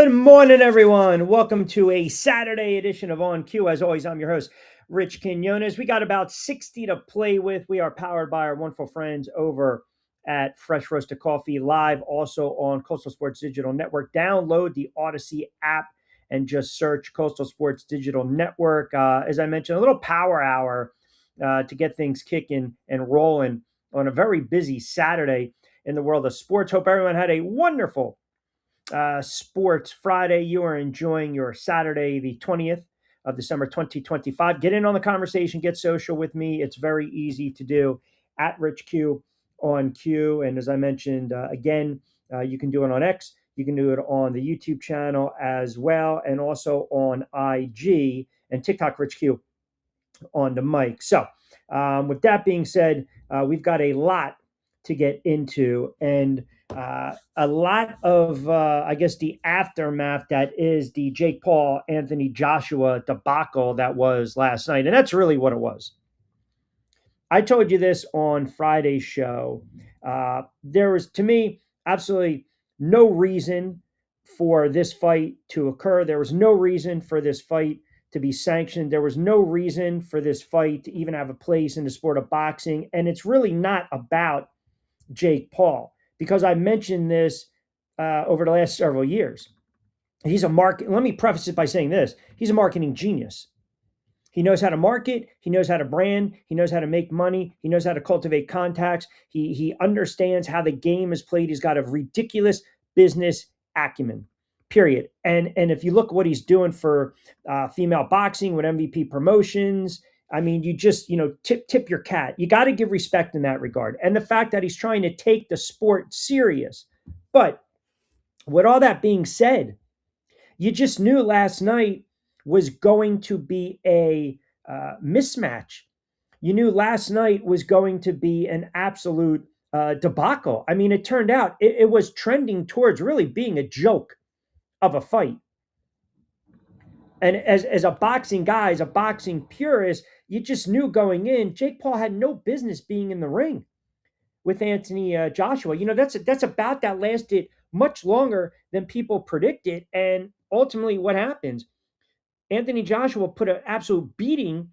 Good morning, everyone. Welcome to a Saturday edition of On Cue. As always, I'm your host, Rich Quinones. We got about 60 to play with. We are powered by our wonderful friends over at Fresh Roasted Coffee, live also on Coastal Sports Digital Network. Download the Odyssey app and just search Coastal Sports Digital Network. As I mentioned, a little power hour to get things kicking and rolling on a very busy Saturday in the world of sports. Hope everyone had a wonderful Sports Friday. You are enjoying your Saturday, the 20th of December 2025. Get in on the conversation, get social with me. It's very easy to do at Rich Q on Q. And as I mentioned, again, you can do it on X. You can do it on the YouTube channel as well, and also on IG and TikTok, Rich Q on the mic. So, with that being said, we've got a lot to get into, and a lot of, I guess, the aftermath that is the Jake Paul, Anthony Joshua debacle that was last night. And that's really what it was. I told you this on Friday's show. There was, to me, absolutely no reason for this fight to occur. There was no reason for this fight to be sanctioned. There was no reason for this fight to even have a place in the sport of boxing. And it's really not about Jake Paul, because I mentioned this over the last several years. He's a market. Let me preface it by saying this: he's a marketing genius. He knows how to market. He knows how to brand. He knows how to make money. He knows how to cultivate contacts. He understands how the game is played. He's got a ridiculous business acumen. Period. And if you look at what he's doing for female boxing with MVP Promotions, I mean, you just, tip your cat. You got to give respect in that regard. And the fact that he's trying to take the sport serious. But with all that being said, you just knew last night was going to be a mismatch. You knew last night was going to be an absolute debacle. I mean, it turned out it was trending towards really being a joke of a fight. And as a boxing guy, as a boxing purist, you just knew going in, Jake Paul had no business being in the ring with Anthony Joshua. That's about that lasted much longer than people predicted. And ultimately, what happens? Anthony Joshua put an absolute beating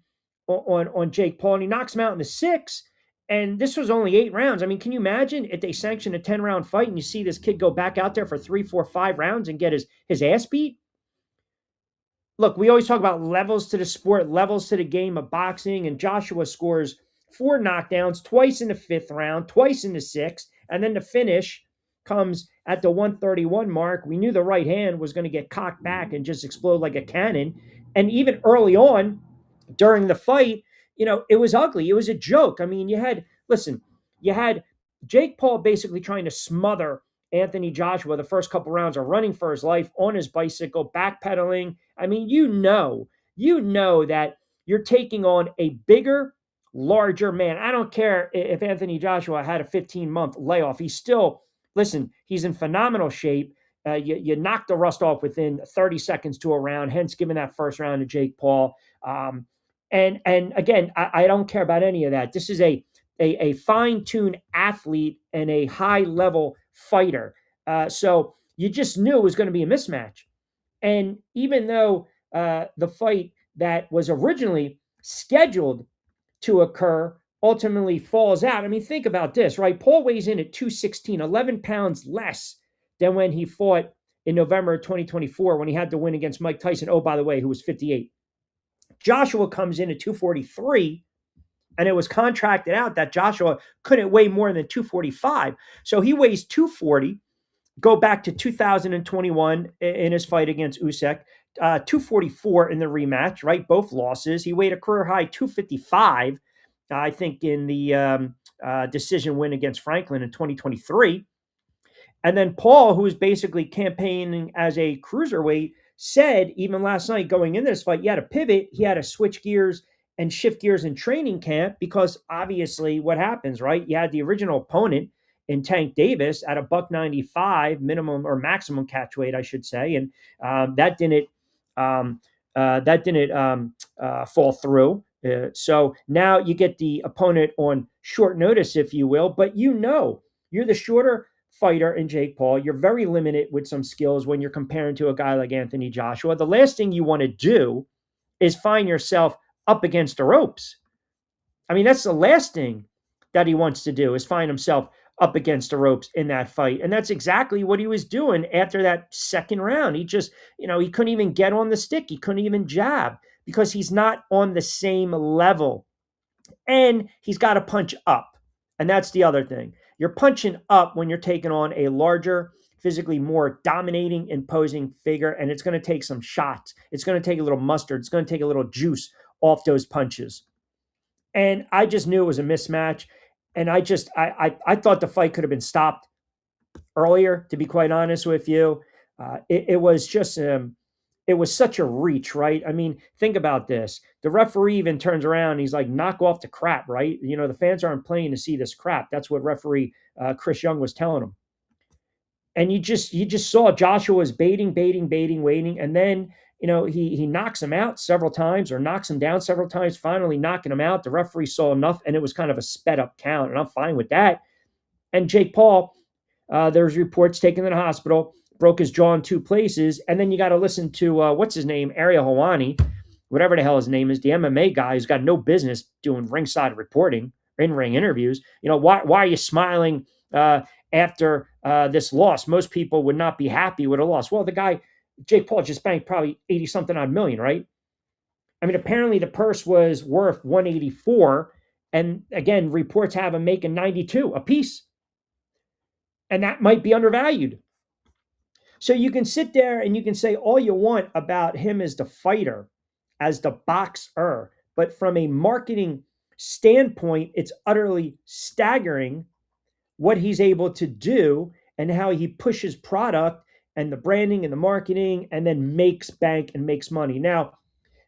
on Jake Paul, and he knocks him out in the sixth. And this was only 8 rounds. I mean, can you imagine if they sanction a 10-round fight and you see this kid go back out there for 3, 4, 5 rounds and get his ass beat? Look, we always talk about levels to the sport, levels to the game of boxing, and Joshua scores 4 knockdowns, twice in the 5th round, twice in the 6th, and then the finish comes at the 131 mark. We knew the right hand was going to get cocked back and just explode like a cannon. And even early on during the fight, it was ugly. It was a joke. I mean, you had Jake Paul basically trying to smother Anthony Joshua the first couple rounds of running for his life on his bicycle, backpedaling. I mean, you know that you're taking on a bigger, larger man. I don't care if Anthony Joshua had a 15-month layoff. He's still, listen, he's in phenomenal shape. You knock the rust off within 30 seconds to a round, hence giving that first round to Jake Paul. And again, I don't care about any of that. This is a fine-tuned athlete and a high-level fighter. So you just knew it was going to be a mismatch. And even though the fight that was originally scheduled to occur ultimately falls out. I mean, think about this, right? Paul weighs in at 216, 11 pounds less than when he fought in November of 2024 when he had to win against Mike Tyson. Oh, by the way, who was 58. Joshua comes in at 243, and it was contracted out that Joshua couldn't weigh more than 245. So he weighs 240. Go back to 2021 in his fight against Usyk, 244 in the rematch, right? Both losses. He weighed a career high 255, I think, in the decision win against Franklin in 2023. And then Paul, who was basically campaigning as a cruiserweight, said even last night going into this fight, he had to pivot. He had to switch gears and shift gears in training camp because obviously what happens, right? You had the original opponent in Tank Davis at a $195 minimum or maximum catch weight, I should say, and that didn't fall through. So now you get the opponent on short notice, if you will, but you're the shorter fighter in Jake Paul. You're very limited with some skills when you're comparing to a guy like Anthony Joshua. The last thing you want to do is find yourself up against the ropes. I mean, that's the last thing that he wants to do is find himself up against the ropes in that fight. And that's exactly what he was doing after that second round. He just, he couldn't even get on the stick. He couldn't even jab because he's not on the same level. And he's got to punch up. And that's the other thing. You're punching up when you're taking on a larger, physically more dominating, imposing figure. And it's going to take some shots. It's going to take a little mustard. It's going to take a little juice off those punches. And I just knew it was a mismatch. And I thought the fight could have been stopped earlier, to be quite honest with you. It was just, it was such a reach, right? I mean, think about this. The referee even turns around and he's like, knock off the crap, right? The fans aren't playing to see this crap. That's what referee Chris Young was telling him. And you just saw Joshua was baiting, waiting. And then, he knocks him out several times or knocks him down several times, finally knocking him out. The referee saw enough and it was kind of a sped up count. And I'm fine with that. And Jake Paul, there's reports taken to the hospital, broke his jaw in 2 places. And then you got to listen to, what's his name? Ariel Helwani, whatever the hell his name is, the MMA guy who's got no business doing ringside reporting, in-ring interviews. Why are you smiling after this loss? Most people would not be happy with a loss. Well, the guy, Jake Paul, just banked probably 80-something odd million, right? I mean, apparently the purse was worth 184. And again, reports have him making 92 a piece. And that might be undervalued. So you can sit there and you can say all you want about him as the fighter, as the boxer. But from a marketing standpoint, it's utterly staggering what he's able to do and how he pushes product and the branding and the marketing and then makes bank and makes money. Now,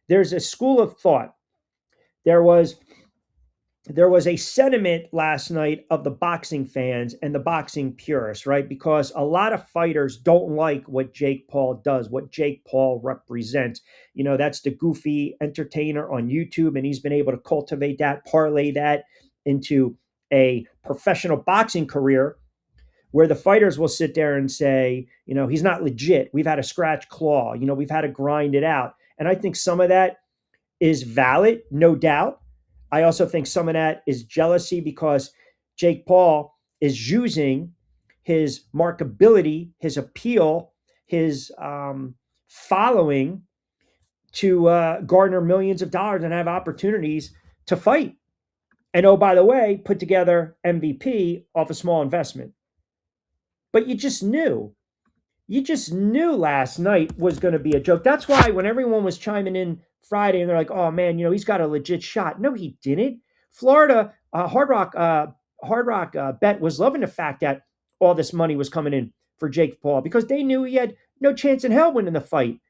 there's a school of thought. There was a sentiment last night of the boxing fans and the boxing purists, right? Because a lot of fighters don't like what Jake Paul does, what Jake Paul represents. That's the goofy entertainer on YouTube, and he's been able to cultivate that, parlay that into a professional boxing career where the fighters will sit there and say, he's not legit. We've had to scratch claw. We've had to grind it out. And I think some of that is valid, no doubt. I also think some of that is jealousy because Jake Paul is using his markability, his appeal, his following to garner millions of dollars and have opportunities to fight. And oh, by the way, put together MVP off a small investment. But you just knew last night was going to be a joke. That's why when everyone was chiming in Friday and they're like, oh man, he's got a legit shot. No, he didn't. Florida Hard Rock Bet was loving the fact that all this money was coming in for Jake Paul because they knew he had no chance in hell winning the fight.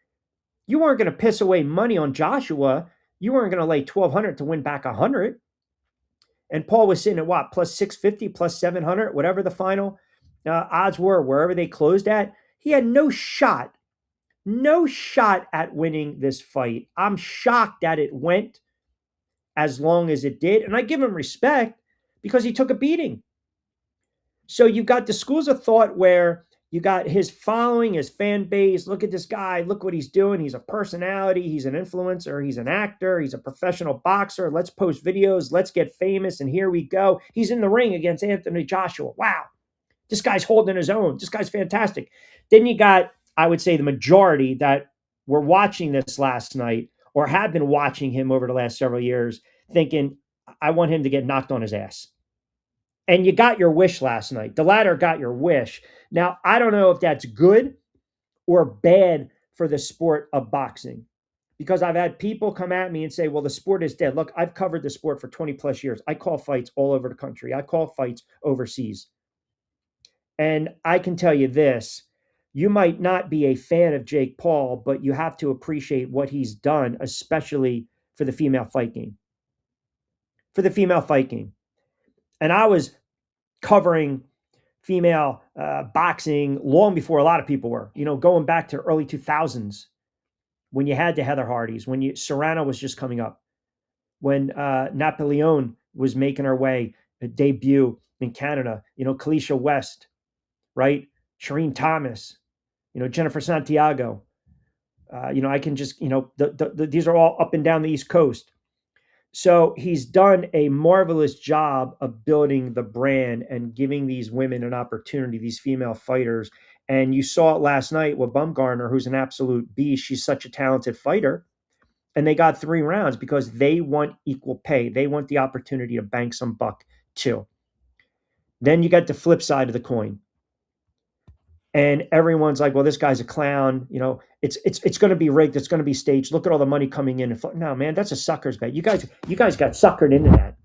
You weren't going to piss away money on Joshua. You weren't going to lay 1,200 to win back 100. And Paul was sitting at what, plus 650, plus 700, whatever the final odds were, wherever they closed at. He had no shot at winning this fight. I'm shocked that it went as long as it did. And I give him respect because he took a beating. So you've got the schools of thought where you got his following, his fan base. Look at this guy. Look what he's doing. He's a personality. He's an influencer. He's an actor. He's a professional boxer. Let's post videos. Let's get famous. And here we go. He's in the ring against Anthony Joshua. Wow. This guy's holding his own. This guy's fantastic. Then you got, I would say, the majority that were watching this last night or have been watching him over the last several years thinking, I want him to get knocked on his ass. And you got your wish last night. The latter got your wish. Now, I don't know if that's good or bad for the sport of boxing because I've had people come at me and say, well, the sport is dead. Look, I've covered the sport for 20 plus years. I call fights all over the country. I call fights overseas. And I can tell you this, you might not be a fan of Jake Paul, but you have to appreciate what he's done, especially for the female fight game. For the female fight game. And I was covering female boxing long before a lot of people were, going back to early 2000s when you had the Heather Hardys, when Serrano was just coming up, when Napoleon was making her way, a debut in Canada, Kalisha West, right? Shireen Thomas, Jennifer Santiago. I can just, these are all up and down the East Coast. So he's done a marvelous job of building the brand and giving these women an opportunity, these female fighters. And you saw it last night with Bumgarner, who's an absolute beast. She's such a talented fighter. And they got 3 rounds because they want equal pay. They want the opportunity to bank some buck too. Then you got the flip side of the coin. And everyone's like, well, this guy's a clown. It's going to be rigged. It's going to be staged. Look at all the money coming in. No, man, that's a sucker's bet. You guys got suckered into that.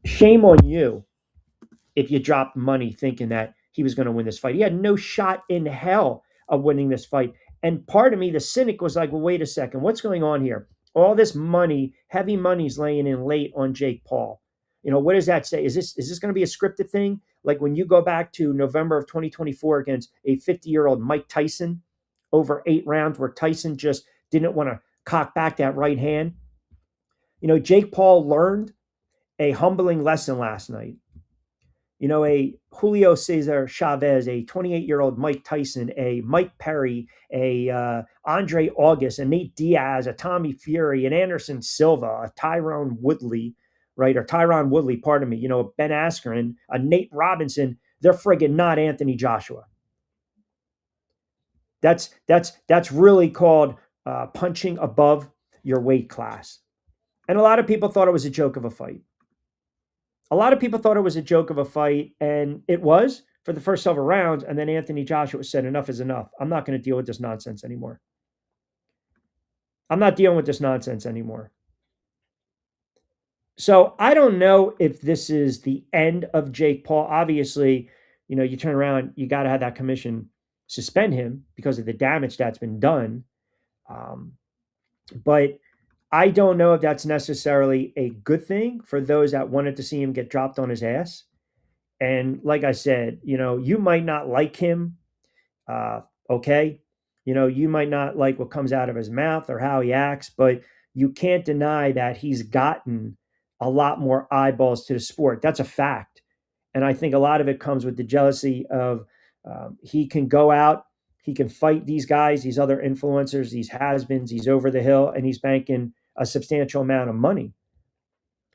Shame on you if you dropped money thinking that he was going to win this fight. He had no shot in hell of winning this fight. And part of me, the cynic, was like, well, wait a second. What's going on here? All this money, heavy money's laying in late on Jake Paul. What does that say? Is this going to be a scripted thing? Like when you go back to November of 2024 against a 50-year-old Mike Tyson over 8 rounds where Tyson just didn't want to cock back that right hand. Jake Paul learned a humbling lesson last night. A Julio Cesar Chavez, a 28-year-old Mike Tyson, a Mike Perry, a Andre August, a Nate Diaz, a Tommy Fury, an Anderson Silva, a Tyron Woodley, right? Or Tyron Woodley, pardon me, Ben Askren, a Nate Robinson. They're friggin' not Anthony Joshua. That's really called punching above your weight class. And a lot of people thought it was a joke of a fight. A lot of people thought it was a joke of a fight, and it was for the first several rounds. And then Anthony Joshua said, enough is enough. I'm not going to deal with this nonsense anymore. I'm not dealing with this nonsense anymore. So I don't know if this is the end of Jake Paul. Obviously, you turn around, you got to have that commission suspend him because of the damage that's been done. But I don't know if that's necessarily a good thing for those that wanted to see him get dropped on his ass. And like I said, you might not like him. Okay. You might not like what comes out of his mouth or how he acts, but you can't deny that he's gotten a lot more eyeballs to the sport. That's a fact. And I think a lot of it comes with the jealousy of he can go out, he can fight these guys, these other influencers, these has-beens, he's over the hill, and he's banking a substantial amount of money.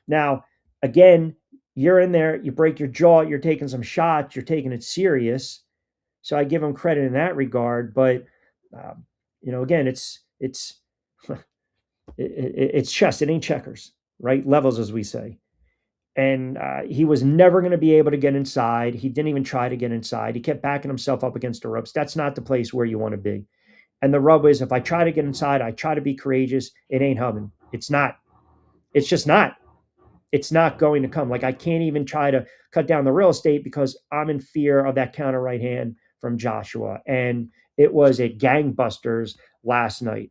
Now, again, you're in there, you break your jaw, you're taking some shots, you're taking it serious. So I give him credit in that regard. But, again, it's chess. It ain't checkers, right? Levels, as we say. And he was never going to be able to get inside. He didn't even try to get inside. He kept backing himself up against the ropes. That's not the place where you want to be. And the rub is, if I try to get inside, I try to be courageous, it ain't humming. It's not. It's just not. It's not going to come. Like, I can't even try to cut down the real estate because I'm in fear of that counter right hand from Joshua. And it was a gangbusters last night.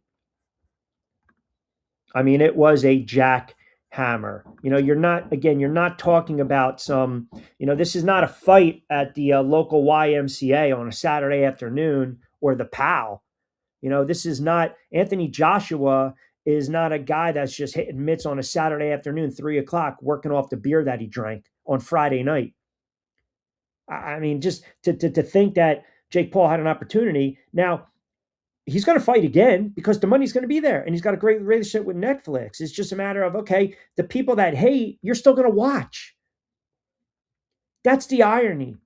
I mean, it was a jackhammer. You're not talking about some, this is not a fight at the local YMCA on a Saturday afternoon or the PAL. This is not, Anthony Joshua is not a guy that's just hitting mitts on a Saturday afternoon, 3:00, working off the beer that he drank on Friday night. I mean, just to think that Jake Paul had an opportunity. Now, he's going to fight again because the money's going to be there, and he's got a great relationship with Netflix. It's just a matter of, okay, the people that hate, you're still going to watch. That's the irony.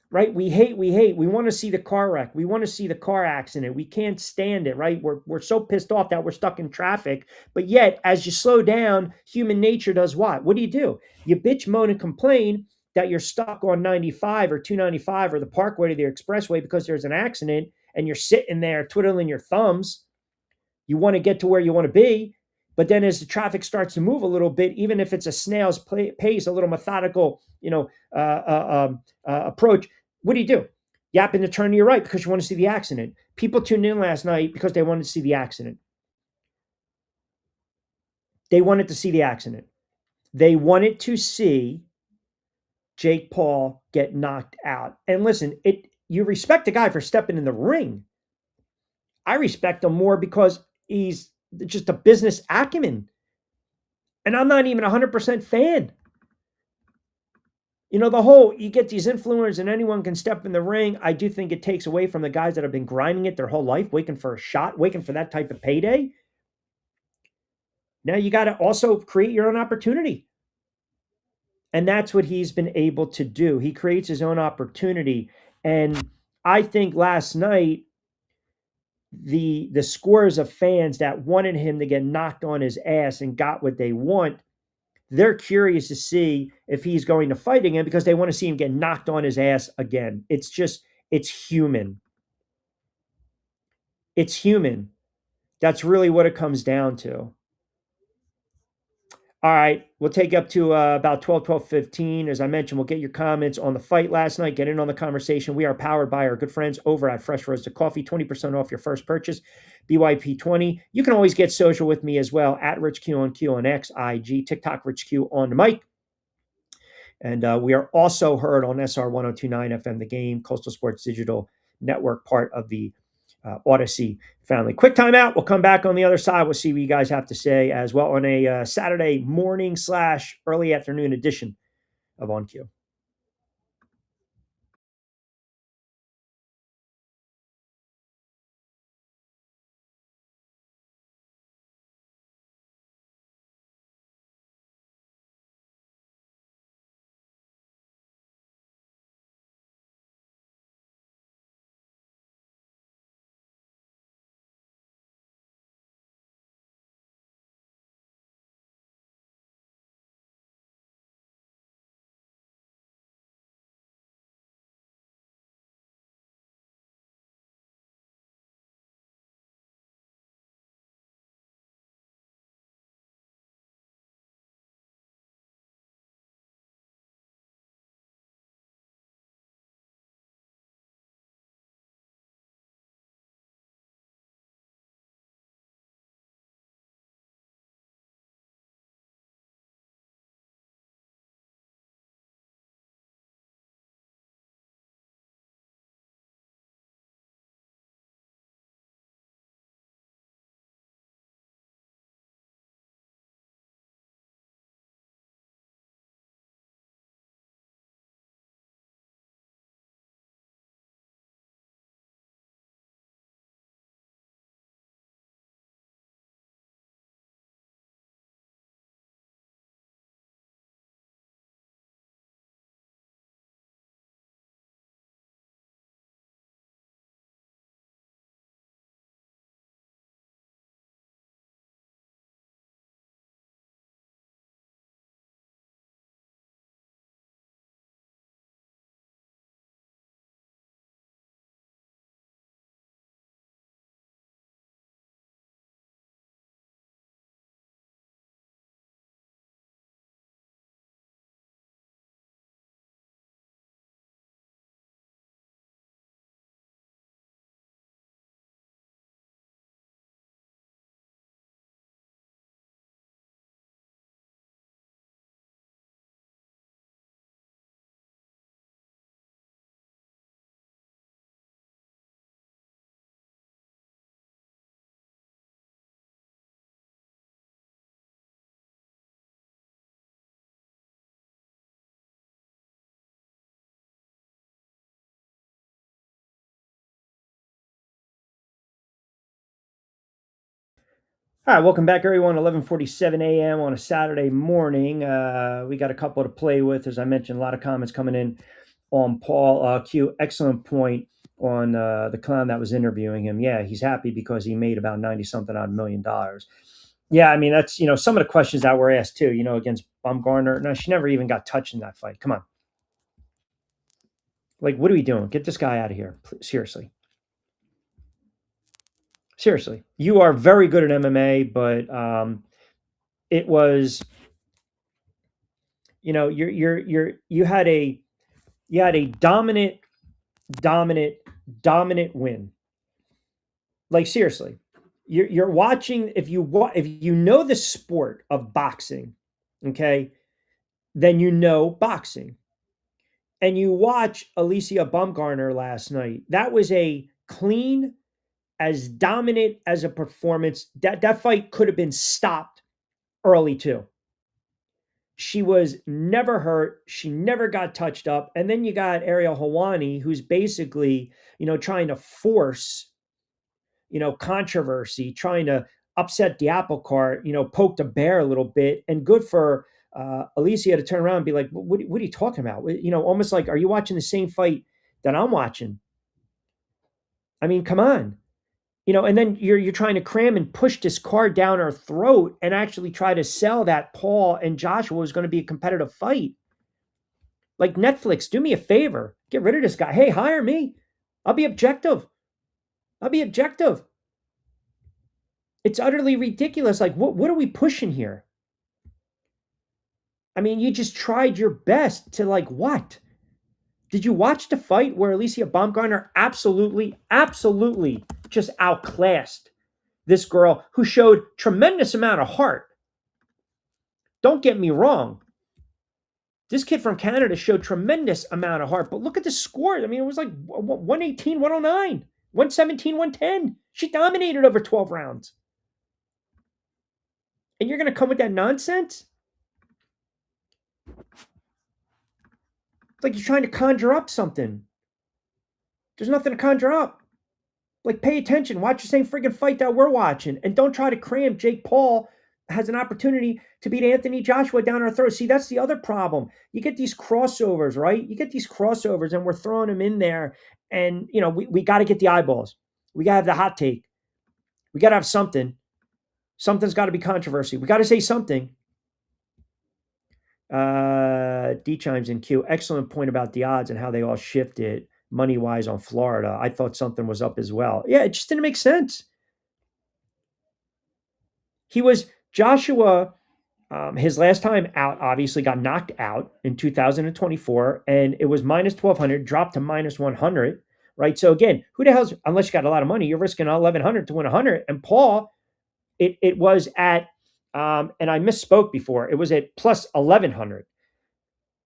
Right? We hate. We want to see the car wreck. We want to see the car accident. We can't stand it, right? We're so pissed off that we're stuck in traffic. But yet, as you slow down, human nature does what? What do? You bitch, moan, and complain that you're stuck on 95 or 295 or the Parkway to the Expressway because there's an accident and you're sitting there twiddling your thumbs. You want to get to where you want to be. But then as the traffic starts to move a little bit, even if it's a snail's pace, a little methodical, approach, what do? You happen to turn to your right because you want to see the accident. People tuned in last night because they wanted to see the accident. They wanted to see the accident. They wanted to see Jake Paul get knocked out. And listen, you respect the guy for stepping in the ring. I respect him more because he's just a business acumen. And I'm not even 100% fan. The whole you get these influencers and anyone can step in the ring. I do think it takes away from the guys that have been grinding it their whole life, waiting for a shot, waiting for that type of payday. Now you got to also create your own opportunity. And that's what he's been able to do. He creates his own opportunity. And I think last night, the scores of fans that wanted him to get knocked on his ass and got what they want, they're curious to see if he's going to fight again because they want to see him get knocked on his ass again. It's human. It's human. That's really what it comes down to. All right, we'll take up to about 12:15. As I mentioned, we'll get your comments on the fight last night. Get in on the conversation. We are powered by our good friends over at Fresh Roasted Coffee. 20% off your first purchase, BYP20. You can always get social with me as well at Rich Q on Q on X, IG, TikTok, Rich Q on the mic. And we are also heard on SR 1029 FM, The Game, Coastal Sports Digital Network, part of the Odyssey family. Quick timeout. We'll come back on the other side. We'll see what you guys have to say as well on a Saturday morning / early afternoon edition of On Cue. All right, welcome back, everyone. 11:47 a.m. on a Saturday morning. We got a couple to play with. As I mentioned, a lot of comments coming in on Paul Q. Excellent point on the clown that was interviewing him. Yeah, he's happy because he made about 90 something odd $1 million. Yeah, I mean, that's, some of the questions that were asked too, against Baumgartner. No, she never even got touched in that fight. Come on. Like, what are we doing? Get this guy out of here. Seriously. Seriously. You are very good at MMA, but it was, you had a dominant, dominant win. Like, seriously, you're watching. If you know the sport of boxing, okay, then you know boxing, and you watch Alicia Baumgartner last night. That was a clean, as dominant as a performance. That fight could have been stopped early too. She was never hurt. She never got touched up. And then you got Ariel Helwani, who's basically, trying to force, controversy, trying to upset the apple cart, poke the bear a little bit. And good for Alicia to turn around and be like, what are you talking about? Almost like, are you watching the same fight that I'm watching? I mean, come on. And then you're trying to cram and push this card down our throat and actually try to sell that Paul and Joshua was going to be a competitive fight. Like Netflix, do me a favor. Get rid of this guy. Hey, hire me. I'll be objective. I'll be objective. It's utterly ridiculous. Like, what are we pushing here? I mean, you just tried your best to like what? Did you watch the fight where Alicia Baumgartner absolutely just outclassed this girl who showed tremendous amount of heart? Don't get me wrong. This kid from Canada showed tremendous amount of heart, but look at the score. I mean, it was like 118, 109, 117, 110. She dominated over 12 rounds. And you're going to come with that nonsense? It's like you're trying to conjure up something. There's nothing to conjure up. Like, pay attention. Watch the same friggin' fight that we're watching. And don't try to cram Jake Paul has an opportunity to beat Anthony Joshua down our throat. See, that's the other problem. You get these crossovers, right? You get these crossovers and we're throwing them in there. And, we got to get the eyeballs. We got to have the hot take. We got to have something. Something's got to be controversy. We got to say something. D chimes in Q. Excellent point about the odds and how they all shifted money-wise on Florida. I thought something was up as well. Yeah, it just didn't make sense. Joshua, his last time out, obviously got knocked out in 2024, and it was minus 1,200, dropped to minus 100, right? So again, who the hell's, unless you got a lot of money, you're risking 1,100 to win 100. And Paul, it was at, and I misspoke before, it was at plus 1,100.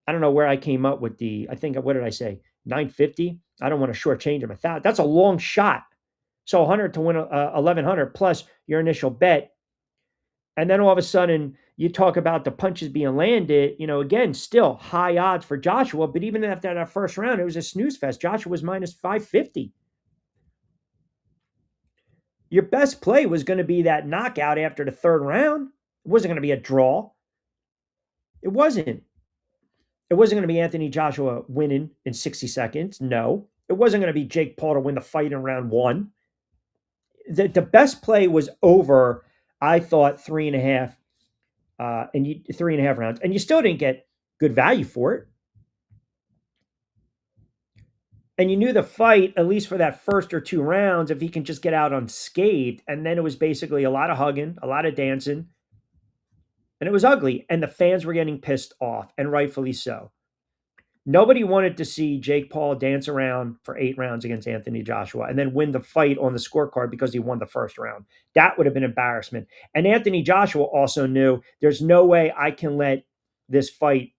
I don't know where I came up with what did I say? 950. I don't want to shortchange him. That's a long shot. So 100 to win 1,100 plus your initial bet. And then all of a sudden you talk about the punches being landed, again, still high odds for Joshua. But even after that first round, it was a snooze fest. Joshua was minus 550. Your best play was going to be that knockout after the third round. It wasn't going to be a draw. It wasn't. It wasn't going to be Anthony Joshua winning in 60 seconds. No. It wasn't going to be Jake Paul to win the fight in round one. The best play was over, I thought, 3.5 3.5 rounds. And you still didn't get good value for it. And you knew the fight, at least for that first or two rounds, if he can just get out unscathed. And then it was basically a lot of hugging, a lot of dancing. And it was ugly. And the fans were getting pissed off, and rightfully so. Nobody wanted to see Jake Paul dance around for 8 rounds against Anthony Joshua and then win the fight on the scorecard because he won the first round. That would have been embarrassment. And Anthony Joshua also knew there's no way I can let this fight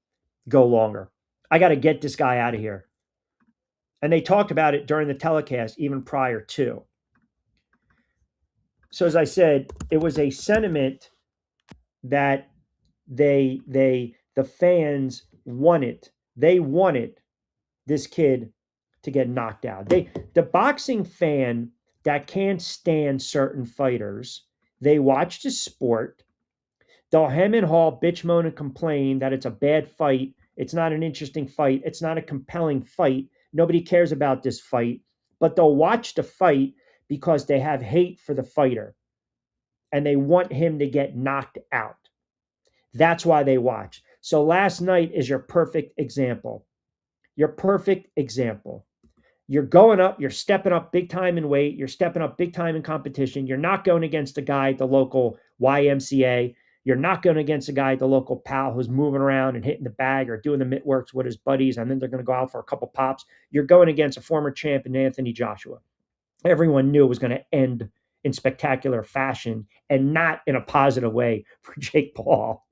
go longer. I got to get this guy out of here. And they talked about it during the telecast, even prior to. So as I said, it was a sentiment that the fans wanted. They wanted this kid to get knocked out. The boxing fan that can't stand certain fighters, they watch the sport. They'll hem and haw, bitch, moan, and complain that it's a bad fight. It's not an interesting fight. It's not a compelling fight. Nobody cares about this fight. But they'll watch the fight because they have hate for the fighter. And they want him to get knocked out. That's why they watch. So last night is your perfect example. Your perfect example. You're going up, you're stepping up big time in weight, you're stepping up big time in competition. You're not going against a guy at the local YMCA. You're not going against a guy at the local pal who's moving around and hitting the bag or doing the mitt works with his buddies, and then they're going to go out for a couple pops. You're going against a former champion, Anthony Joshua. Everyone knew it was going to end in spectacular fashion and not in a positive way for Jake Paul.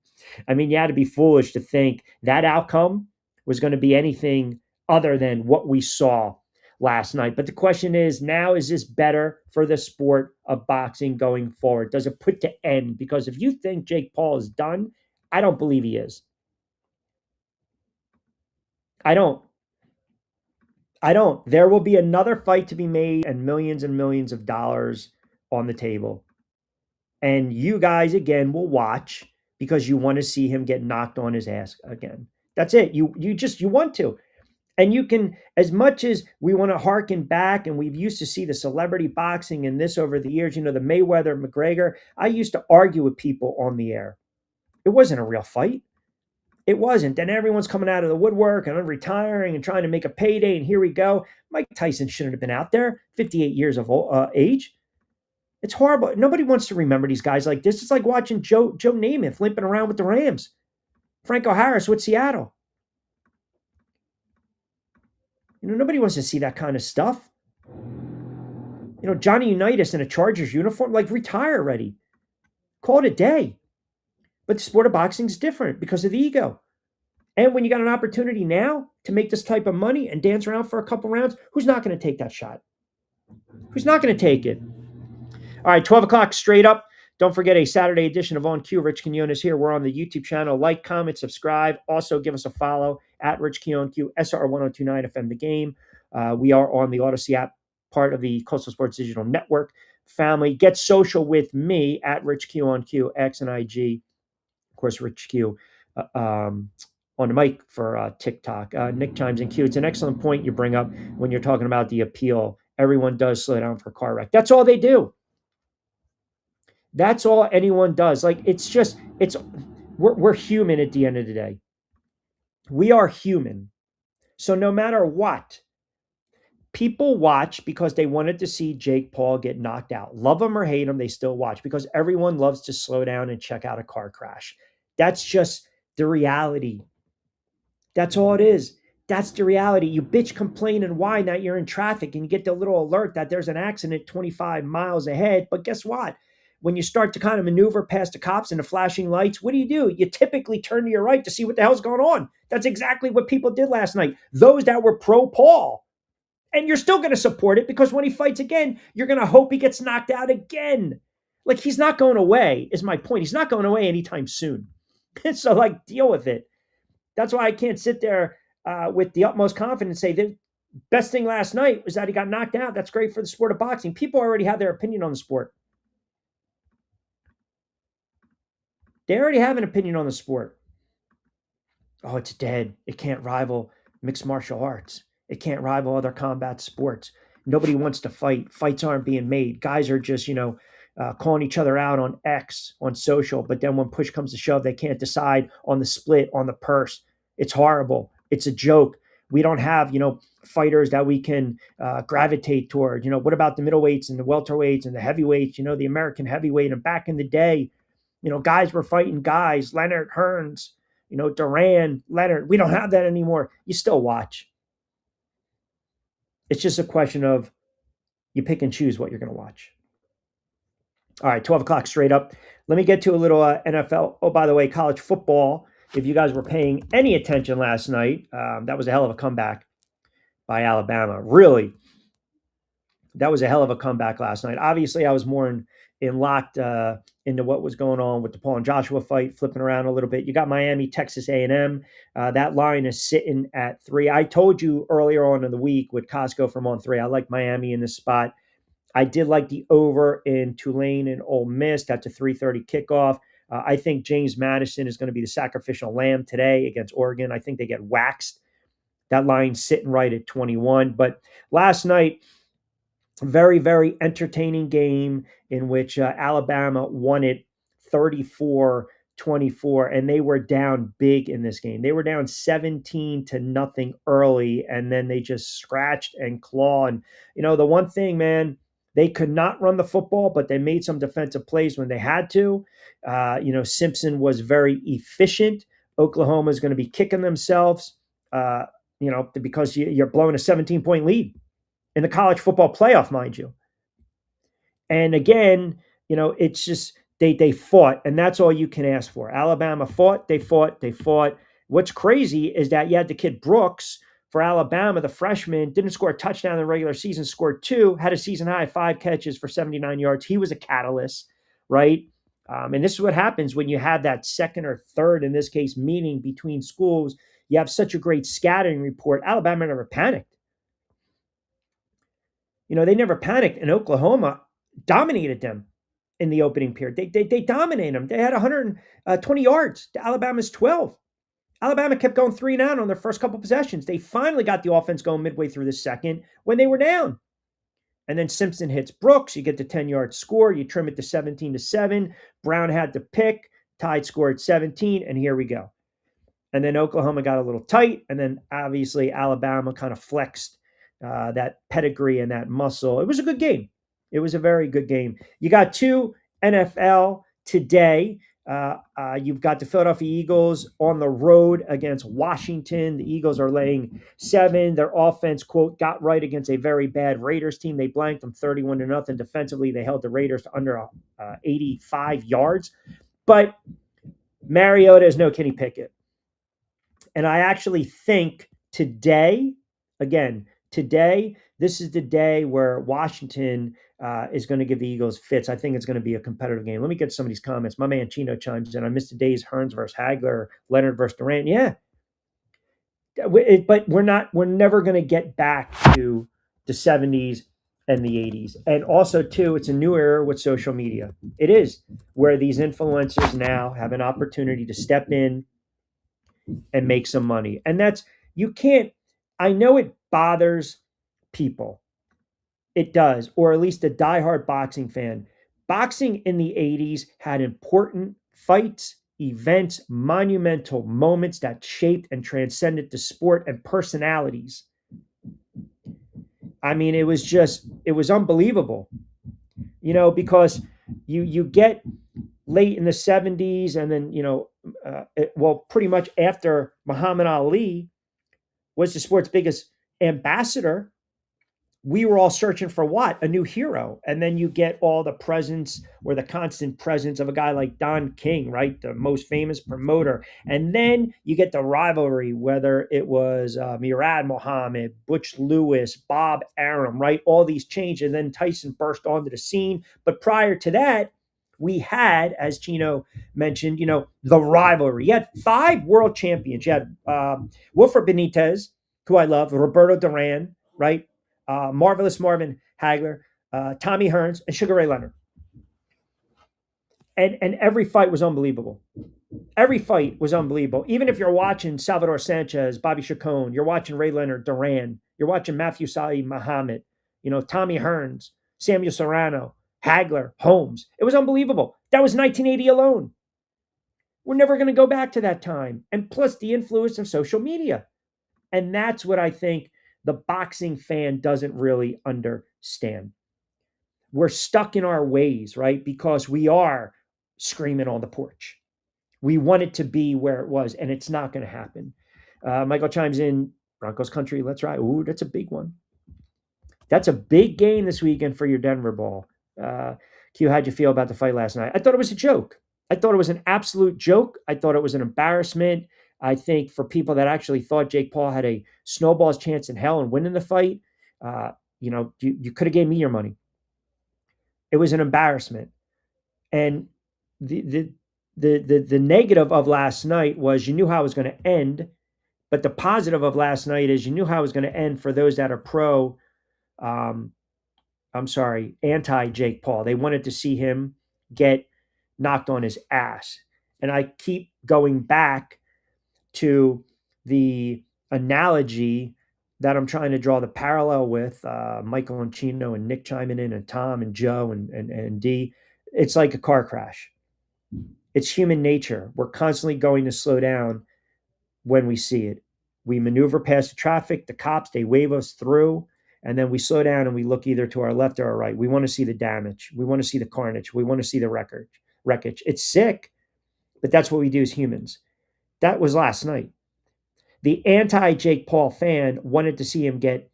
I mean, you had to be foolish to think that outcome was going to be anything other than what we saw last night. But the question is now, is this better for the sport of boxing going forward? Does it put to end? Because if you think Jake Paul is done, I don't believe he is. I don't. I don't. There will be another fight to be made and millions of dollars on the table. And you guys again will watch because you want to see him get knocked on his ass again. That's it. You want to. And you can, as much as we want to harken back, and we've used to see the celebrity boxing and this over the years, the Mayweather McGregor. I used to argue with people on the air. It wasn't a real fight. It wasn't. Then everyone's coming out of the woodwork and I'm retiring and trying to make a payday. And here we go. Mike Tyson shouldn't have been out there, 58 years of age. It's horrible. Nobody wants to remember these guys like this. It's like watching Joe Namath limping around with the Rams, Franco Harris with Seattle. Nobody wants to see that kind of stuff. Johnny Unitas in a Chargers uniform, like retire already. Call it a day. But the sport of boxing is different because of the ego. And when you got an opportunity now to make this type of money and dance around for a couple rounds, who's not going to take that shot? Who's not going to take it? All right, 12 o'clock straight up. Don't forget a Saturday edition of On Cue. Rich Quinones here. We're on the YouTube channel. Like, comment, subscribe. Also, give us a follow at Rich Quinones, SR 1029 FM The Game. We are on the Odyssey app, part of the Coastal Sports Digital Network family. Get social with me at Rich Q on Q, X and IG. Of course, Rich Q on the mic for TikTok. Nick chimes in Q. It's an excellent point you bring up when you're talking about the appeal. Everyone does slow down for a car wreck. That's all they do. That's all anyone does. Like, we're human at the end of the day. We are human. So no matter what, people watch because they wanted to see Jake Paul get knocked out. Love him or hate him, they still watch because everyone loves to slow down and check out a car crash. That's just the reality. That's all it is. That's the reality. You bitch, complain, and whine that you're in traffic and you get the little alert that there's an accident 25 miles ahead. But guess what? When you start to kind of maneuver past the cops and the flashing lights, what do? You typically turn to your right to see what the hell's going on. That's exactly what people did last night. Those that were pro Paul. And you're still going to support it because when he fights again, you're going to hope he gets knocked out again. Like, he's not going away, is my point. He's not going away anytime soon. So, like, deal with it. That's why I can't sit there with the utmost confidence and say the best thing last night was that he got knocked out. That's great for the sport of boxing. People already have their opinion on the sport. They already have an opinion on the sport. Oh, it's dead. It can't rival mixed martial arts. It can't rival other combat sports. Nobody wants to fight. Fights aren't being made. Guys are just, calling each other out on X, on social. But then when push comes to shove, they can't decide on the split, on the purse. It's horrible. It's a joke. We don't have, fighters that we can gravitate toward. What about the middleweights and the welterweights and the heavyweights, the American heavyweight? And back in the day, guys were fighting guys, Leonard Hearns, Duran, Leonard. We don't have that anymore. You still watch. It's just a question of you pick and choose what you're going to watch. All right, 12 o'clock straight up. Let me get to a little NFL. Oh, by the way, college football. If you guys were paying any attention last night, that was a hell of a comeback by Alabama. Really, that was a hell of a comeback last night. Obviously, I was more in locked into what was going on with the Paul and Joshua fight, flipping around a little bit. You got Miami, Texas A&M. That line is sitting at 3. I told you earlier on in the week with Costco from on 3, I like Miami in this spot. I did like the over in Tulane and Ole Miss. That's a 3:30 kickoff. I think James Madison is going to be the sacrificial lamb today against Oregon. I think they get waxed. That line's sitting right at 21. But last night, very, very entertaining game in which Alabama won it 34-24, and they were down big in this game. They were down 17-0 early, and then they just scratched and clawed. And, the one thing, man, they could not run the football, but they made some defensive plays when they had to. Simpson was very efficient. Oklahoma is going to be kicking themselves, because you're blowing a 17-point lead in the college football playoff, mind you. And again, it's just they fought, and that's all you can ask for. Alabama fought, they fought. What's crazy is that you had the kid Brooks for Alabama, the freshman, didn't score a touchdown in the regular season, scored 2, had a season high 5 catches for 79 yards. He was a catalyst, right? And this is what happens when you have that second or third, in this case, meeting between schools. you have such a great scouting report. Alabama never panicked. They never panicked, and Oklahoma dominated them in the opening period. They dominated them. They had 120 yards to Alabama's 12. Alabama kept going 3 and out on their first couple possessions. They finally got the offense going midway through the second when they were down. And then Simpson hits Brooks. You get the 10-yard score. You trim it to 17-7. Brown had the pick. Tide scored 17, and here we go. And then Oklahoma got a little tight, and then obviously Alabama kind of flexed that pedigree and that muscle. It was a good game. It was a very good game. You got 2 NFL today. You've got the Philadelphia Eagles on the road against Washington. The Eagles are laying 7. Their offense, quote, got right against a very bad Raiders team. They blanked them 31-0. Defensively, they held the Raiders to under 85 yards. But Mariota is no Kenny Pickett. And I actually think today, this is the day where Washington is going to give the Eagles fits. I think it's going to be a competitive game. Let me get some of these comments. My man Chino chimes in. I missed the days Hearns versus Hagler, Leonard versus Durant. Yeah. But we're never going to get back to the 70s and the 80s. And also, too, it's a new era with social media. It is, where these influencers now have an opportunity to step in and make some money. And I know it bothers people. It does, or at least a diehard boxing fan. Boxing in the 80s had important fights, events, monumental moments that shaped and transcended the sport and personalities. I mean, it was unbelievable, because you get late in the 70s and then, pretty much after Muhammad Ali was the sport's biggest ambassador, we were all searching for what? A new hero. And then you get all the presence or the constant presence of a guy like Don King, right? The most famous promoter. And then you get the rivalry, whether it was Murad Muhammad, Butch Lewis, Bob Arum, right? All these changed. And then Tyson burst onto the scene. But prior to that, we had, as Chino mentioned, the rivalry. You had 5 world champions. You had Wilfred Benitez, who I love, Roberto Duran, right? Marvelous Marvin Hagler, Tommy Hearns, and Sugar Ray Leonard. And every fight was unbelievable. Every fight was unbelievable. Even if you're watching Salvador Sanchez, Bobby Chacon, you're watching Ray Leonard, Duran, you're watching Matthew Saeed Muhammad, Tommy Hearns, Samuel Serrano, Hagler, Holmes. It was unbelievable. That was 1980 alone. We're never going to go back to that time. And plus the influence of social media. And that's what I think the boxing fan doesn't really understand. We're stuck in our ways, right? Because we are screaming on the porch. We want it to be where it was, and it's not going to happen. Michael chimes in, Broncos country, let's ride. Ooh, that's a big one. That's a big game this weekend for your Denver ball. Q, how'd you feel about the fight last night? I thought it was a joke. I thought it was an absolute joke. I thought it was an embarrassment. I think for people that actually thought Jake Paul had a snowball's chance in hell in winning the fight, you could have gave me your money. It was an embarrassment. And the negative of last night was you knew how it was going to end, but the positive of last night is you knew how it was going to end for those that are anti Jake Paul. They wanted to see him get knocked on his ass. And I keep going back to the analogy that I'm trying to draw the parallel with Michael and Chino and Nick chiming in and Tom and Joe and D. It's like a car crash. It's human nature. We're constantly going to slow down when we see it. We maneuver past the traffic, the cops, they wave us through, and then we slow down and we look either to our left or our right. We want to see the damage. We want to see the carnage. We want to see the wreckage. It's sick, but that's what we do as humans. That was last night. The anti-Jake Paul fan wanted to see him get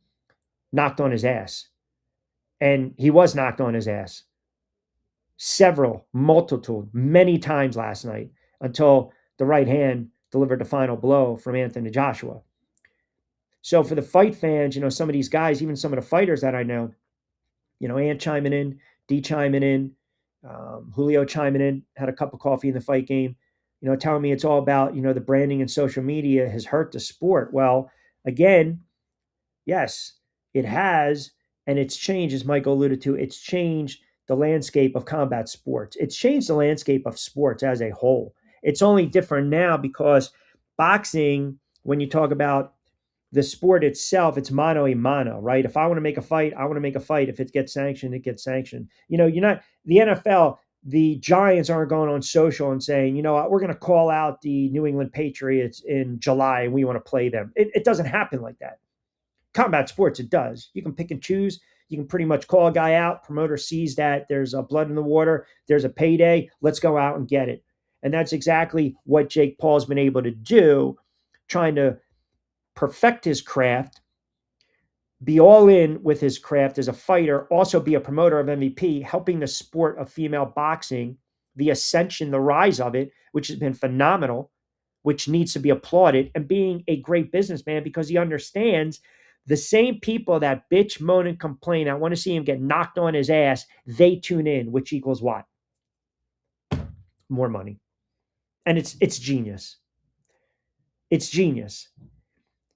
knocked on his ass. And he was knocked on his ass. Many times last night until the right hand delivered the final blow from Anthony Joshua. So for the fight fans, some of these guys, even some of the fighters that I know, Ant chiming in, D chiming in, Julio chiming in, had a cup of coffee in the fight game. telling me it's all about, the branding and social media has hurt the sport. Well, again, yes, it has, and it's changed, as Michael alluded to, it's changed the landscape of combat sports. It's changed the landscape of sports as a whole. It's only different now because boxing, when you talk about the sport itself, it's mano a mano, right? If I want to make a fight, I want to make a fight. If it gets sanctioned, it gets sanctioned. You're not the NFL. The Giants aren't going on social and saying, we're going to call out the New England Patriots in July and we want to play them. It doesn't happen like that. Combat sports, it does. You can pick and choose. You can pretty much call a guy out. Promoter sees that there's a blood in the water. There's a payday. Let's go out and get it. And that's exactly what Jake Paul's been able to do, trying to perfect his craft, be all in with his craft as a fighter, also be a promoter of MVP, helping the sport of female boxing, the ascension, the rise of it, which has been phenomenal, which needs to be applauded, and being a great businessman because he understands the same people that bitch, moan, and complain. I want to see him get knocked on his ass. They tune in, which equals what? More money. And it's genius. It's genius.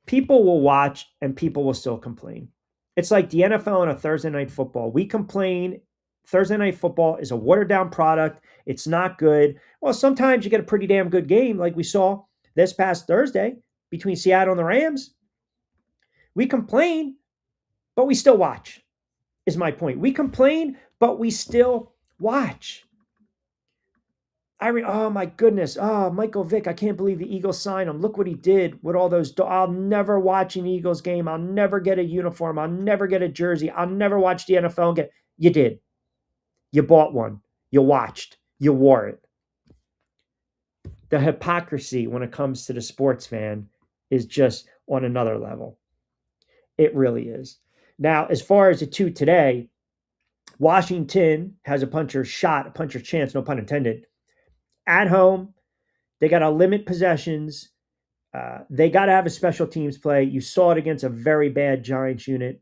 People will watch and people will still complain. It's like the NFL on a Thursday night football. We complain. Thursday night football is a watered down product. It's not good. Well, sometimes you get a pretty damn good game like we saw this past Thursday between Seattle and the Rams. We complain, but we still watch, is my point. We complain, but we still watch. Oh my goodness. Oh, Michael Vick. I can't believe the Eagles signed him. Look what he did with all those. I'll never watch an Eagles game. I'll never get a uniform. I'll never get a jersey. I'll never watch the NFL and you did. You bought one. You watched. You wore it. The hypocrisy when it comes to the sports fan is just on another level. It really is. Now, as far as the two today, Washington has a puncher's shot, a puncher's chance, no pun intended. At home, they got to limit possessions. They got to have a special teams play. You saw it against a very bad Giants unit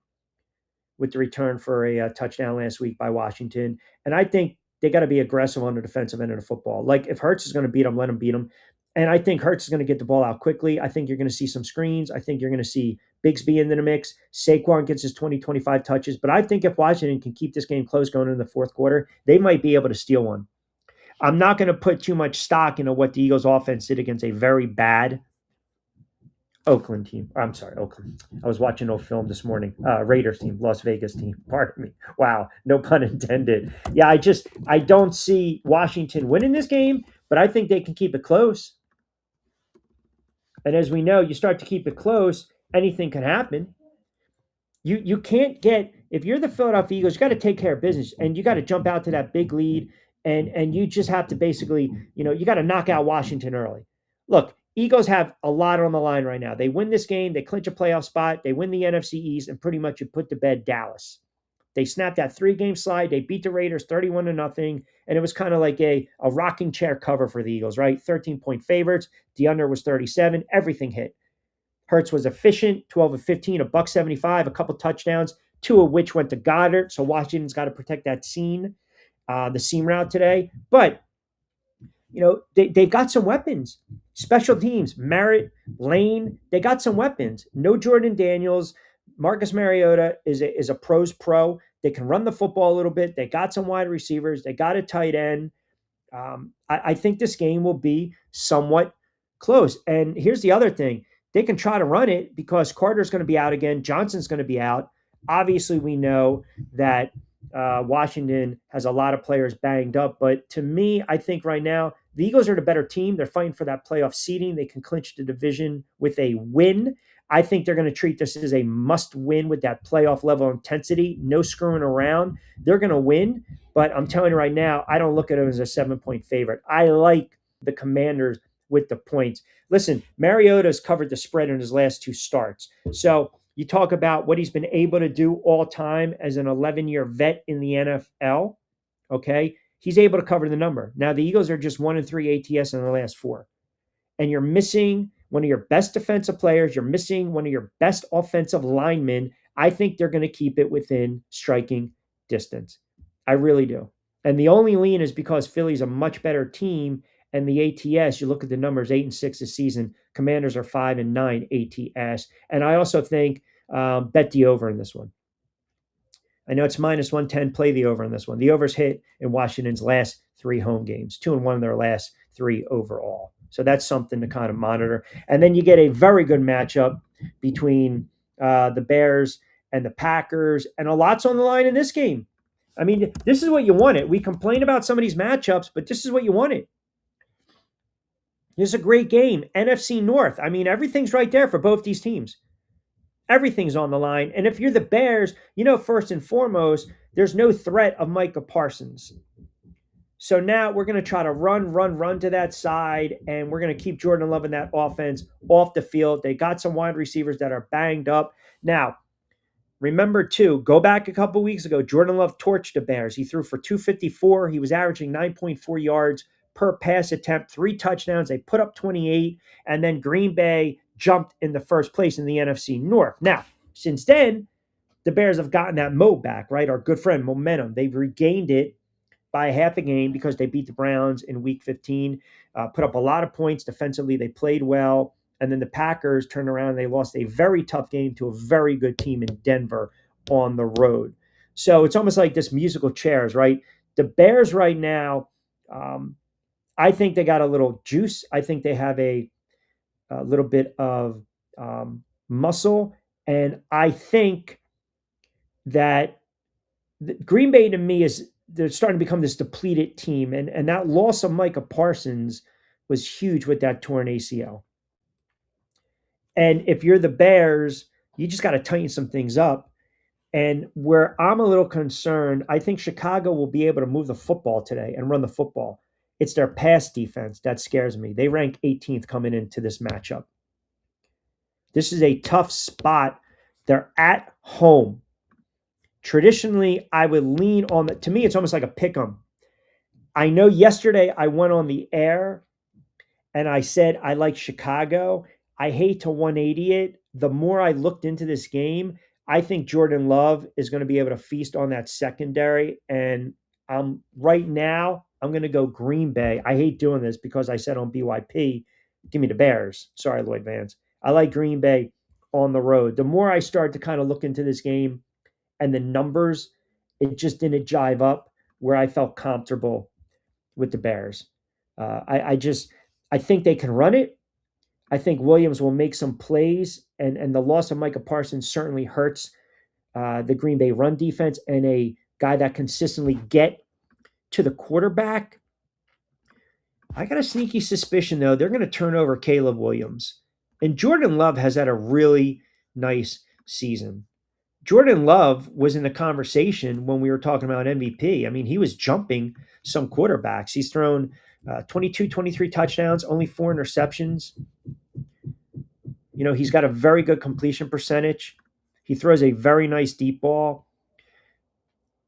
with the return for a touchdown last week by Washington. And I think they got to be aggressive on the defensive end of the football. Like if Hurts is going to beat them, let them beat them. And I think Hurts is going to get the ball out quickly. I think you're going to see some screens. I think you're going to see Bigsby in the mix. Saquon gets his 20, 25 touches. But I think if Washington can keep this game close going into the fourth quarter, they might be able to steal one. I'm not going to put too much stock into what the Eagles offense did against a very bad Oakland team. I'm sorry, Oakland. I was watching a film this morning. Raiders team, Las Vegas team. Pardon me. Wow, no pun intended. Yeah, I don't see Washington winning this game, but I think they can keep it close. And as we know, you start to keep it close, anything can happen. You can't get, if you're the Philadelphia Eagles, you got to take care of business and you got to jump out to that big lead. And you just have to basically, you got to knock out Washington early. Look, Eagles have a lot on the line right now. They win this game, they clinch a playoff spot, they win the NFC East, and pretty much you put to bed Dallas. They snapped that 3-game slide. They beat the Raiders 31-0, and it was kind of like a rocking chair cover for the Eagles, right? 13-point favorites. The under was 37. Everything hit. Hurts was efficient, 12 of 15, $175, a couple touchdowns, 2 of which went to Goddard. So Washington's got to protect that the seam route today. But, they've got some weapons. Special teams, Merritt, Lane, they got some weapons. No Jordan Daniels. Marcus Mariota is a pro's pro. They can run the football a little bit. They got some wide receivers. They got a tight end. I think this game will be somewhat close. And here's the other thing. They can try to run it because Carter's going to be out again. Johnson's going to be out. Obviously, we know that Washington has a lot of players banged up. But to me, I think right now, the Eagles are the better team. They're fighting for that playoff seeding. They can clinch the division with a win. I think they're going to treat this as a must win with that playoff level intensity. No screwing around. They're going to win. But I'm telling you right now, I don't look at them as a 7-point favorite. I like the Commanders with the points. Listen, Mariota's covered the spread in his last 2 starts. So you talk about what he's been able to do all time as an 11-year vet in the NFL, okay? He's able to cover the number. Now, the Eagles are just 1-3 ATS in the last 4. And you're missing one of your best defensive players. You're missing one of your best offensive linemen. I think they're going to keep it within striking distance. I really do. And the only lean is because Philly's a much better team And the ATS, you look at the numbers, 8-6 this season. Commanders are 5-9 ATS. And I also think bet the over in this one. I know it's minus 110. Play the over in this one. The over's hit in Washington's last 3 home games, 2-1 in their last 3 overall. So that's something to kind of monitor. And then you get a very good matchup between the Bears and the Packers, and a lot's on the line in this game. I mean, this is what you wanted. We complain about some of these matchups, but this is what you wanted. This is a great game. NFC North. I mean, everything's right there for both these teams. Everything's on the line. And if you're the Bears, first and foremost, there's no threat of Micah Parsons. So now we're going to try to run to that side, and we're going to keep Jordan Love in that offense off the field. They got some wide receivers that are banged up. Now, remember, too, go back a couple weeks ago, Jordan Love torched the Bears. He threw for 254. He was averaging 9.4 yards per pass attempt, 3 touchdowns. They put up 28, and then Green Bay jumped in the first place in the NFC North. Now, since then, the Bears have gotten that mo back, right? Our good friend, momentum. They've regained it by half a game because they beat the Browns in Week 15, put up a lot of points defensively. They played well. And then the Packers turned around and they lost a very tough game to a very good team in Denver on the road. So it's almost like this musical chairs, right? The Bears right now, I think they got a little juice. I think they have a little bit of muscle. And I think that Green Bay to me they're starting to become this depleted team. And that loss of Micah Parsons was huge with that torn ACL. And if you're the Bears, you just got to tighten some things up. And where I'm a little concerned, I think Chicago will be able to move the football today and run the football. It's their pass defense that scares me. They rank 18th coming into this matchup. This is a tough spot. They're at home. Traditionally, I would lean on that. To me, it's almost like a pick 'em. I know yesterday I went on the air and I said I like Chicago. I hate to 180 it. The more I looked into this game, I think Jordan Love is going to be able to feast on that secondary. And right now, I'm going to go Green Bay. I hate doing this because I said on BYP, give me the Bears. Sorry, Lloyd Vance. I like Green Bay on the road. The more I start to kind of look into this game and the numbers, it just didn't jive up where I felt comfortable with the Bears. I think they can run it. I think Williams will make some plays, and the loss of Micah Parsons certainly hurts the Green Bay run defense, and a guy that consistently get to the quarterback. I got a sneaky suspicion, though, they're going to turn over Caleb Williams. And Jordan Love has had a really nice season. Jordan Love was in the conversation when we were talking about MVP. I mean, he was jumping some quarterbacks. He's thrown 22, 23 touchdowns, only 4 interceptions. He's got a very good completion percentage. He throws a very nice deep ball.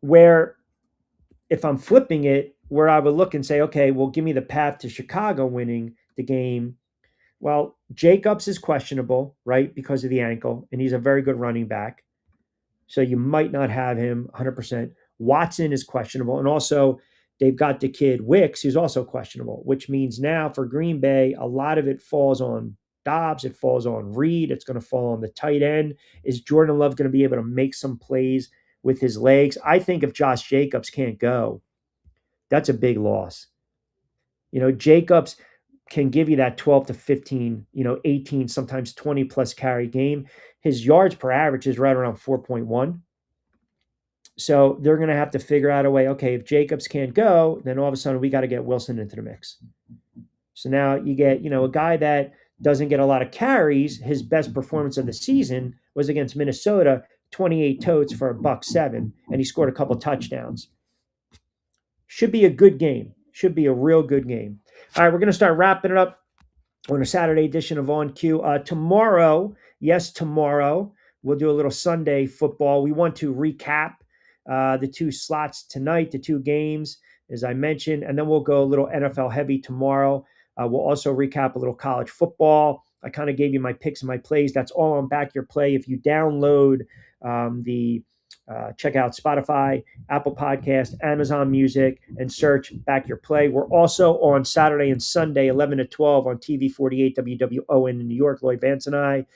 Where, if I'm flipping it, where I would look and say, okay, well, give me the path to Chicago winning the game. Well, Jacobs is questionable, right, because of the ankle, and he's a very good running back. So you might not have him 100%. Watson is questionable. And also, they've got the kid Wicks, who's also questionable, which means now for Green Bay, a lot of it falls on Dobbs. It falls on Reed. It's going to fall on the tight end. Is Jordan Love going to be able to make some plays with his legs? I think if Josh Jacobs can't go, that's a big loss. Jacobs can give you that 12 to 15, 18, sometimes 20 plus carry game. His yards per average is right around 4.1. So they're going to have to figure out a way. Okay, if Jacobs can't go, then all of a sudden we got to get Wilson into the mix. So now you get, a guy that doesn't get a lot of carries. His best performance of the season was against Minnesota, 28 totes for $107, and he scored a couple touchdowns. Should be a good game. Should be a real good game. All right, we're going to start wrapping it up on a Saturday edition of On Cue. Tomorrow, we'll do a little Sunday football. We want to recap the 2 slots tonight, the 2 games, as I mentioned, and then we'll go a little NFL heavy tomorrow. We'll also recap a little college football. I kind of gave you my picks and my plays. That's all on Back Your Play. If you download the check out Spotify, Apple Podcast, Amazon Music, and search Back Your Play. We're also on Saturday and Sunday, 11 to 12 on TV 48 WWON in New York, Lloyd Vance and I.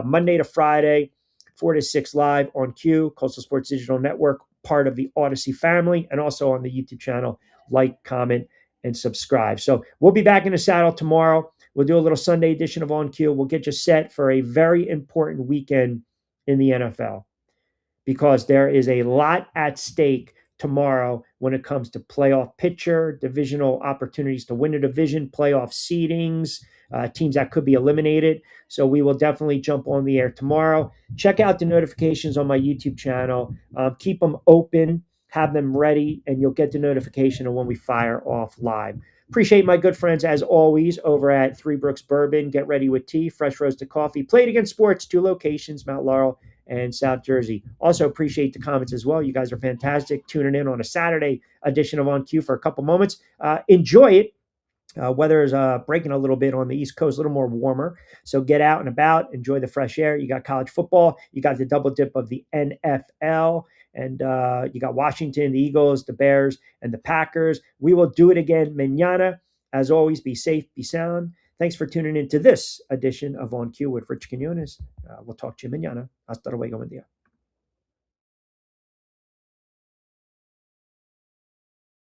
Monday to Friday, 4 to 6 live on Q, Coastal Sports Digital Network, part of the Odyssey family, and also on the YouTube channel. Like, comment, and subscribe. So we'll be back in the saddle tomorrow. We'll do a little Sunday edition of On Q. We'll get you set for a very important weekend in the NFL, because there is a lot at stake tomorrow when it comes to playoff picture, divisional opportunities to win a division, playoff seedings, teams that could be eliminated. So we will definitely jump on the air tomorrow. Check out the notifications on my YouTube channel. Keep them open, have them ready, and you'll get the notification of when we fire off live. Appreciate my good friends, as always, over at Three Brooks Bourbon. Get ready with tea, fresh roasted coffee. Played Against Sports, 2 locations, Mount Laurel and South Jersey. Also appreciate the comments as well. You guys are fantastic, tuning in on a Saturday edition of On Q for a couple moments. Enjoy it. Weather is breaking a little bit on the East Coast, a little more warmer. So get out and about, enjoy the fresh air. You got college football. You got the double dip of the NFL. And you got Washington, the Eagles, the Bears, and the Packers. We will do it again mañana. As always, be safe, be sound. Thanks for tuning in to this edition of On Q with Rich Quinones. We'll talk to you mañana. Hasta luego, buen día.